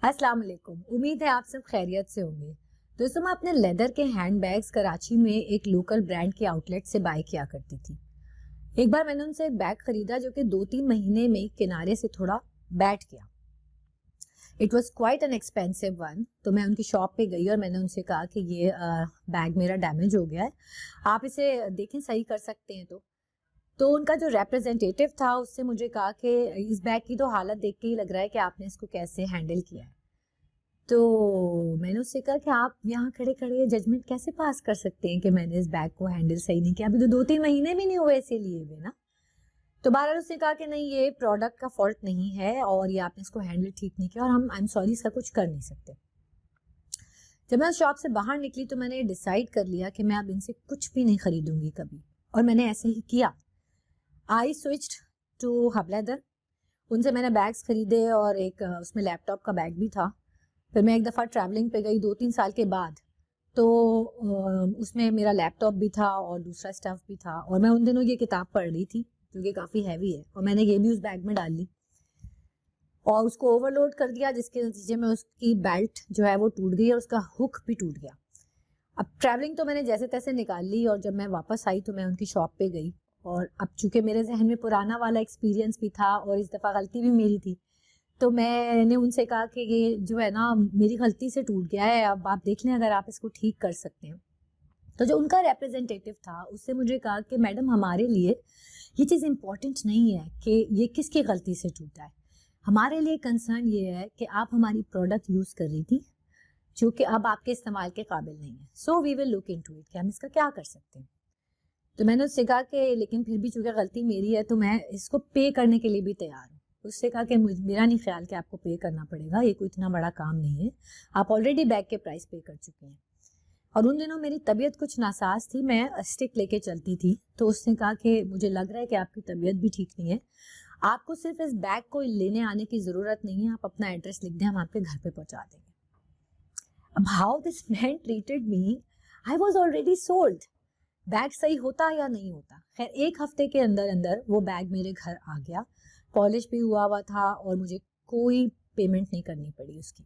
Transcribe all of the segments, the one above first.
अस्सलाम वालेकुम। उम्मीद है आप सब खैरियत से होंगे। दोस्तों, मैं अपने लेदर के हैंडबैग्स कराची में एक लोकल ब्रांड के आउटलेट से बाय किया करती थी। एक बार मैंने उनसे एक बैग खरीदा जो कि 2-3 महीने में किनारे से थोड़ा बैठ गया। It was quite an expensive one. तो मैं उनकी शॉप पे गई और मैंने उनसे कहा कि ये बैग मेरा डैमेज हो गया है, आप इसे देखें सही कर सकते हैं। तो उनका जो रिप्रेजेंटेटिव था उससे मुझे कहा कि इस बैग की तो हालत देख के ही लग रहा है कि आपने इसको कैसे हैंडल किया है। तो मैंने उससे कहा कि आप यहाँ खड़े खड़े जजमेंट कैसे पास कर सकते हैं कि मैंने इस बैग को हैंडल सही नहीं किया, अभी तो 2-3 महीने भी नहीं हुए इसे लिए हुए ना। तो बहरहाल उसने कहा कि नहीं, ये प्रोडक्ट का फॉल्ट नहीं है और ये आपने इसको हैंडल ठीक नहीं किया और हम आई एम सॉरी इसका कुछ कर नहीं सकते। जब मैं उस शॉप से बाहर निकली तो मैंने डिसाइड कर लिया कि मैं अब इनसे कुछ भी नहीं खरीदूंगी कभी, और मैंने ऐसे ही किया। I switched to hub leather. उनसे मैंने बैग्स खरीदे और एक उसमें लैपटॉप का बैग भी था। फिर मैं एक दफ़ा ट्रैवलिंग पे गई 2-3 साल के बाद, तो उसमें मेरा लैपटॉप भी था और दूसरा स्टफ भी था, और मैं उन दिनों ये किताब पढ़ रही थी जो कि काफ़ी हैवी है, और मैंने ये भी उस बैग में डाल ली और उसको ओवरलोड कर दिया, जिसके नतीजे में उसकी बेल्ट जो है वो टूट गई और उसका हुक भी टूट गया। अब ट्रैवलिंग तो मैंने जैसे तैसे निकाल ली और जब मैं वापस आई तो मैं उनकी शॉप पे गई, और अब चूंकि मेरे जहन में पुराना वाला एक्सपीरियंस भी था और इस दफ़ा गलती भी मेरी थी, तो मैंने उनसे कहा कि ये जो है ना मेरी गलती से टूट गया है, अब आप देख लें अगर आप इसको ठीक कर सकते हैं। तो जो उनका रिप्रेजेंटेटिव था उससे मुझे कहा कि मैडम, हमारे लिए ये चीज़ इम्पोर्टेंट नहीं है कि ये किसकी गलती से टूटा है। हमारे लिए कंसर्न ये है कि आप हमारी प्रोडक्ट यूज़ कर रही थी जो कि अब आपके इस्तेमाल के काबिल नहीं है, so we will look into it कि हम इसका क्या कर सकते हैं। तो मैंने उससे कहा कि लेकिन फिर भी चूंकि गलती मेरी है तो मैं इसको पे करने के लिए भी तैयार हूँ। उससे कहा कि मेरा नहीं ख्याल कि आपको पे करना पड़ेगा, ये कोई इतना बड़ा काम नहीं है, आप ऑलरेडी बैग के प्राइस पे कर चुके हैं। और उन दिनों मेरी तबीयत कुछ नासाज थी, मैं स्टिक लेके चलती थी, तो उसने कहा कि मुझे लग रहा है कि आपकी तबीयत भी ठीक नहीं है, आपको सिर्फ इस बैग को लेने आने की ज़रूरत नहीं है, आप अपना एड्रेस लिख दें, हम आपके घर पे पहुँचा देंगे। अब how this man treated me, I was already sold. Bag सही होता या नहीं होता, खैर 1 हफ्ते के अंदर अंदर वो बैग मेरे घर आ गया, पॉलिश भी हुआ हुआ था और मुझे कोई पेमेंट नहीं करनी पड़ी उसकी।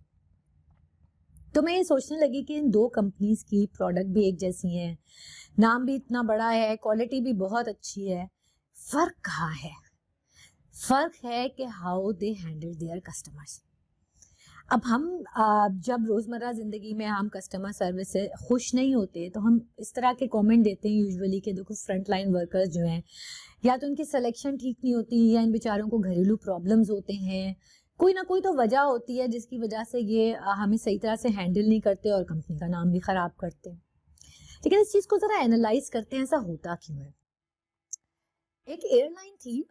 तो मैं ये सोचने लगी कि इन 2 कंपनीज की प्रोडक्ट भी एक जैसी हैं, नाम भी इतना बड़ा है, क्वालिटी भी बहुत अच्छी है, फर्क कहाँ है? फर्क है कि how they handle their customers. अब हम जब रोज़मर्रा ज़िंदगी में हम कस्टमर सर्विस से खुश नहीं होते तो हम इस तरह के कमेंट देते हैं यूजुअली कि देखो फ्रंट लाइन वर्कर्स जो हैं, या तो उनकी सिलेक्शन ठीक नहीं होती, या इन बेचारों को घरेलू प्रॉब्लम्स होते हैं, कोई ना कोई तो वजह होती है जिसकी वजह से ये हमें सही तरह से हैंडल नहीं करते और कंपनी का नाम भी ख़राब करते हैं। लेकिन इस चीज़ को ज़रा एनालाइज करते हैं, ऐसा होता क्यों है। एक एयरलाइन थी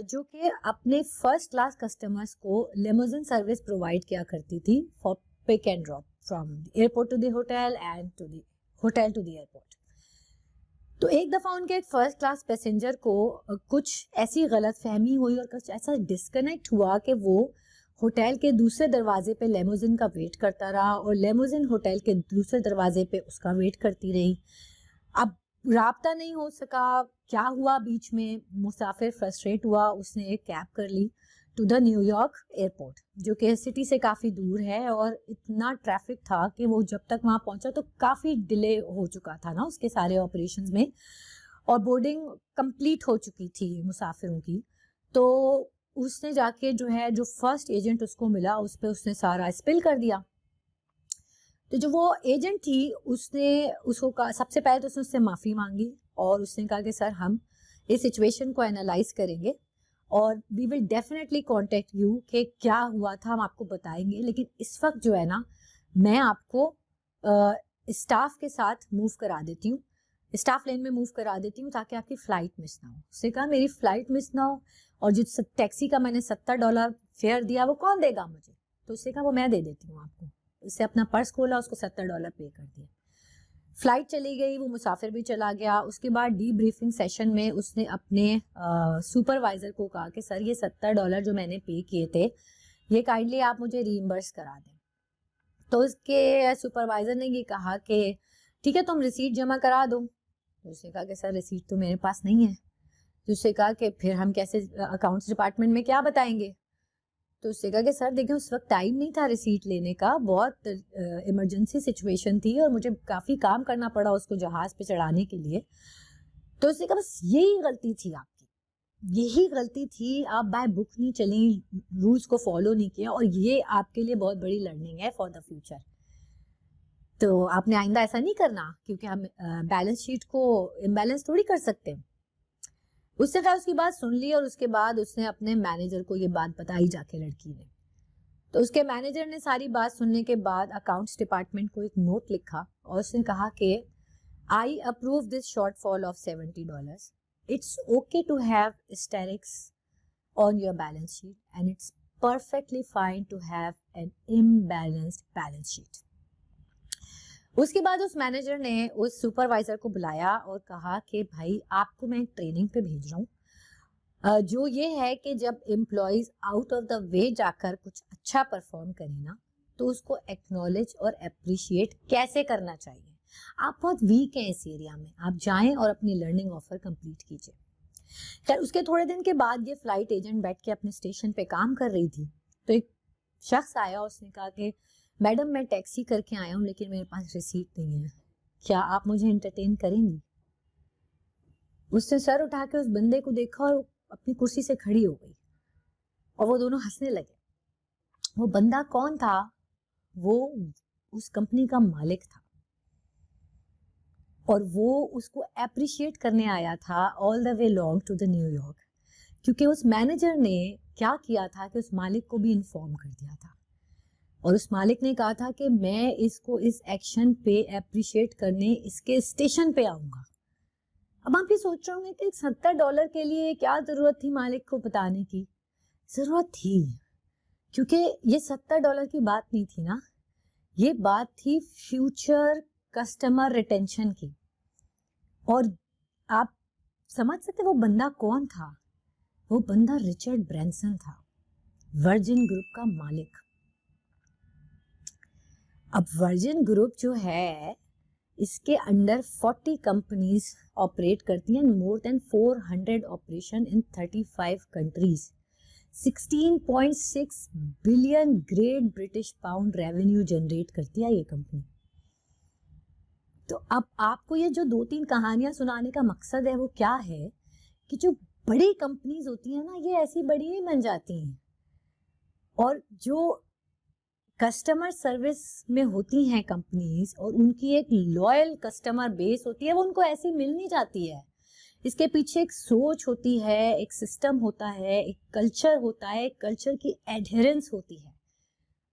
जो कि अपने फर्स्ट क्लास कस्टमर्स को लिमोजिन सर्विस प्रोवाइड किया करती थी for pick and drop from airport to the hotel and to the hotel to the airport. तो एक दफ़ा उनके एक फर्स्ट क्लास पैसेंजर को कुछ ऐसी गलत फहमी हुई और कुछ ऐसा डिस्कनेक्ट हुआ कि वो होटल के दूसरे दरवाजे पे लेमोजिन का वेट करता रहा और लेमोजिन होटल के दूसरे दरवाजे पे उसका वेट करती रही। अब राब्ता नहीं हो सका, क्या हुआ बीच में, मुसाफिर फ्रस्ट्रेट हुआ, उसने एक कैब कर ली टू द न्यूयॉर्क एयरपोर्ट जो कि सिटी से काफ़ी दूर है, और इतना ट्रैफिक था कि वो जब तक वहाँ पहुँचा तो काफ़ी डिले हो चुका था ना उसके सारे ऑपरेशंस में, और बोर्डिंग कंप्लीट हो चुकी थी मुसाफिरों की। तो उसने जाके जो है, जो फर्स्ट एजेंट उसको मिला उस पर उसने सारा स्पिल कर दिया। तो जो वो एजेंट थी उसने उसको कहा, सबसे पहले तो उसने उससे माफ़ी मांगी और उसने कहा कि सर, हम इस सिचुएशन को एनालाइज करेंगे और we will definitely contact you कि क्या हुआ था, हम आपको बताएंगे, लेकिन इस वक्त जो है ना मैं आपको स्टाफ के साथ मूव करा देती हूँ, स्टाफ लेन में मूव करा देती हूँ ताकि आपकी फ़्लाइट मिस ना हो। उसने कहा मेरी फ़्लाइट मिस ना हो, और जो टैक्सी का मैंने $70 फेयर दिया वो कौन देगा मुझे? तो उसने कहा वो मैं दे देती हूँ आपको। उससे अपना पर्स खोला, उसको $70 पे कर दिया, फ्लाइट चली गई, वो मुसाफिर भी चला गया। उसके बाद डी ब्रीफिंग सेशन में उसने अपने सुपरवाइज़र को कहा कि सर, ये $70 जो मैंने पे किए थे ये काइंडली आप मुझे रीइंबर्स करा दें। तो उसके सुपरवाइज़र ने ये कहा कि ठीक है, तुम रिसीट जमा करा दो। तो उसने कहा कि सर, रिसीट तो मेरे पास नहीं है। तो उसने कहा कि फिर हम कैसे अकाउंट्स डिपार्टमेंट में क्या बताएंगे? तो उससे कहा कि सर देखिए उस वक्त टाइम नहीं था रिसीट लेने का, बहुत इमरजेंसी सिचुएशन थी और मुझे काफ़ी काम करना पड़ा उसको जहाज़ पे चढ़ाने के लिए। तो उसने कहा बस यही गलती थी आपकी, यही गलती थी, आप बाय बुक नहीं चली, रूल्स को फॉलो नहीं किया और ये आपके लिए बहुत बड़ी लर्निंग है फॉर द फ्यूचर। तो आपने आइंदा ऐसा नहीं करना, क्योंकि हम बैलेंस शीट को इम्बैलेंस थोड़ी कर सकते हैं। उसने कहा उसकी बात सुन ली और उसके बाद उसने अपने मैनेजर को ये बात बताई जाके लड़की ने। तो उसके मैनेजर ने सारी बात सुनने के बाद अकाउंट्स डिपार्टमेंट को एक नोट लिखा और उसने कहा कि I approve this shortfall of $70. It's okay to have asterisk on your balance sheet and it's perfectly fine to have an imbalanced balance sheet. उसके बाद उस मैनेजर ने उस सुपरवाइजर को बुलाया और कहा कि भाई आपको मैं ट्रेनिंग पे भेज रहा हूँ, जो ये है कि जब employees out of the way जाकर कुछ अच्छा परफॉर्म करें ना, तो उसको एक्नॉलेज और अप्रिशिएट कैसे करना चाहिए। आप बहुत वीक हैं इस एरिया में, आप जाएं और अपनी लर्निंग ऑफर कंप्लीट कीजिए। खैर उसके थोड़े दिन के बाद ये फ्लाइट एजेंट बैठ के अपने स्टेशन पे काम कर रही थी, तो एक शख्स आया, उसने कहा कि मैडम मैं टैक्सी करके आया हूँ लेकिन मेरे पास रिसीट नहीं है, क्या आप मुझे एंटरटेन करेंगी। उसने सर उठा के उस बंदे को देखा और अपनी कुर्सी से खड़ी हो गई और वो दोनों हंसने लगे। वो बंदा कौन था? वो उस कंपनी का मालिक था और वो उसको अप्रिशिएट करने आया था all the way long to the New York, क्योंकि उस मैनेजर ने क्या किया था कि उस मालिक को भी इन्फॉर्म कर दिया था और उस मालिक ने कहा था कि मैं इसको इस एक्शन पे अप्रिशिएट करने इसके स्टेशन पे आऊंगा। अब आप ये सोच रहे होंगे कि $70 के लिए क्या जरूरत थी मालिक को बताने की। जरूरत थी, क्योंकि ये $70 की बात नहीं थी ना, ये बात थी फ्यूचर कस्टमर रिटेंशन की। और आप समझ सकते वो बंदा कौन था? वो बंदा रिचर्ड ब्रैंसन था, वर्जिन ग्रुप का मालिक। अब वर्जिन ग्रुप जो है इसके अंडर 40 कंपनीज ऑपरेट करती हैं, more than 400 operation in 35 countries, 16.6 billion great British pound revenue generate करती है ये कंपनी। तो अब आपको ये जो 2-3 कहानियां सुनाने का मकसद है वो क्या है कि जो बड़ी कंपनीज होती है ना, ये ऐसी बड़ी नहीं बन जाती हैं, और जो कस्टमर सर्विस में होती हैं कंपनीज और उनकी एक लॉयल कस्टमर बेस होती है, वो उनको ऐसी मिल नहीं जाती है। इसके पीछे एक सोच होती है, एक सिस्टम होता है, एक कल्चर होता है, कल्चर की एडहेरेंस होती है,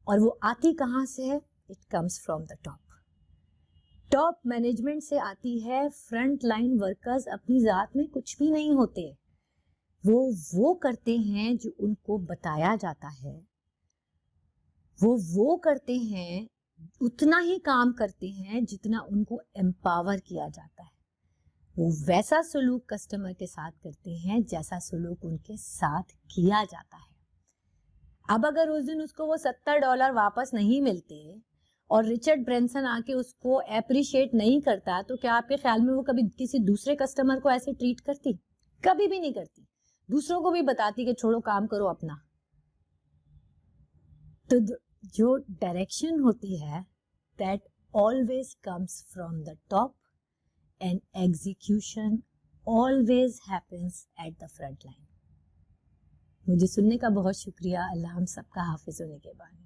और वो आती कहाँ से है? It comes from the top. Top management से आती है। फ्रंट लाइन वर्कर्स अपनी जात में कुछ भी नहीं होते, वो करते हैं जो उनको बताया जाता है, वो करते हैं, उतना ही काम करते हैं जितना उनको एम्पावर किया जाता है। वो वैसा सलूक कस्टमर के साथ करते हैं जैसा सलूक उनके साथ किया जाता है। अब अगर उस दिन उसको वो $70 वापस नहीं मिलते और रिचर्ड ब्रैंसन आके उसको अप्रिशिएट नहीं करता, तो क्या आपके ख्याल में वो कभी किसी दूसरे कस्टमर को ऐसे ट्रीट करती? कभी भी नहीं करती। दूसरों को भी बताती कि छोड़ो काम करो अपना। तो जो डायरेक्शन होती है that always comes from the top and execution always happens at the front line. मुझे सुनने का बहुत शुक्रिया। अल्लाह हम सबका हाफिज होने के बाद।